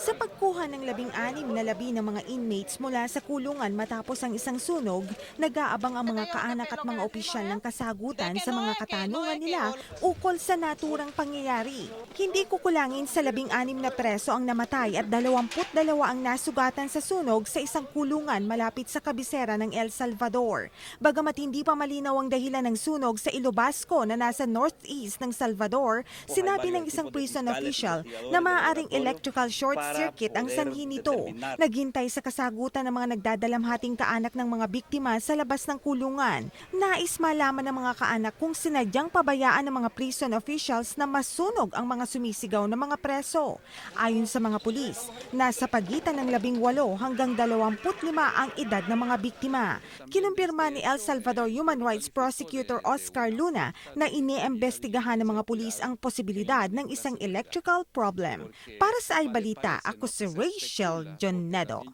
Sa pagkuha ng 16 na labi ng mga inmates mula sa kulungan matapos ang isang sunog, nag-aabang ang mga kaanak at mga opisyal ng kasagutan sa mga katanungan nila ukol sa naturang pangyayari. Hindi kukulangin sa 16 na preso ang namatay at 22 ang nasugatan sa sunog sa isang kulungan malapit sa kabisera ng El Salvador. Bagamat hindi pa malinaw ang dahilan ng sunog sa Ilobasco na nasa northeast ng Salvador, sinabi ng isang prison official na maaaring electrical short circuit ang sanhi nito. Naghintay sa kasagutan ng mga nagdadalamhating kaanak ng mga biktima sa labas ng kulungan. Nais malaman ng mga kaanak kung sinadyang pabayaan ng mga prison officials na masunog ang mga sumisigaw na mga preso. Ayon sa mga pulis, nasa pagitan ng 18 hanggang 25 ang edad ng mga biktima. Kinumpirma ni El Salvador Human Rights Prosecutor Oscar Luna na iniimbestigahan ng mga pulis ang posibilidad ng isang electrical problem. Para sa iBalita, ako si Rachel Jonedo.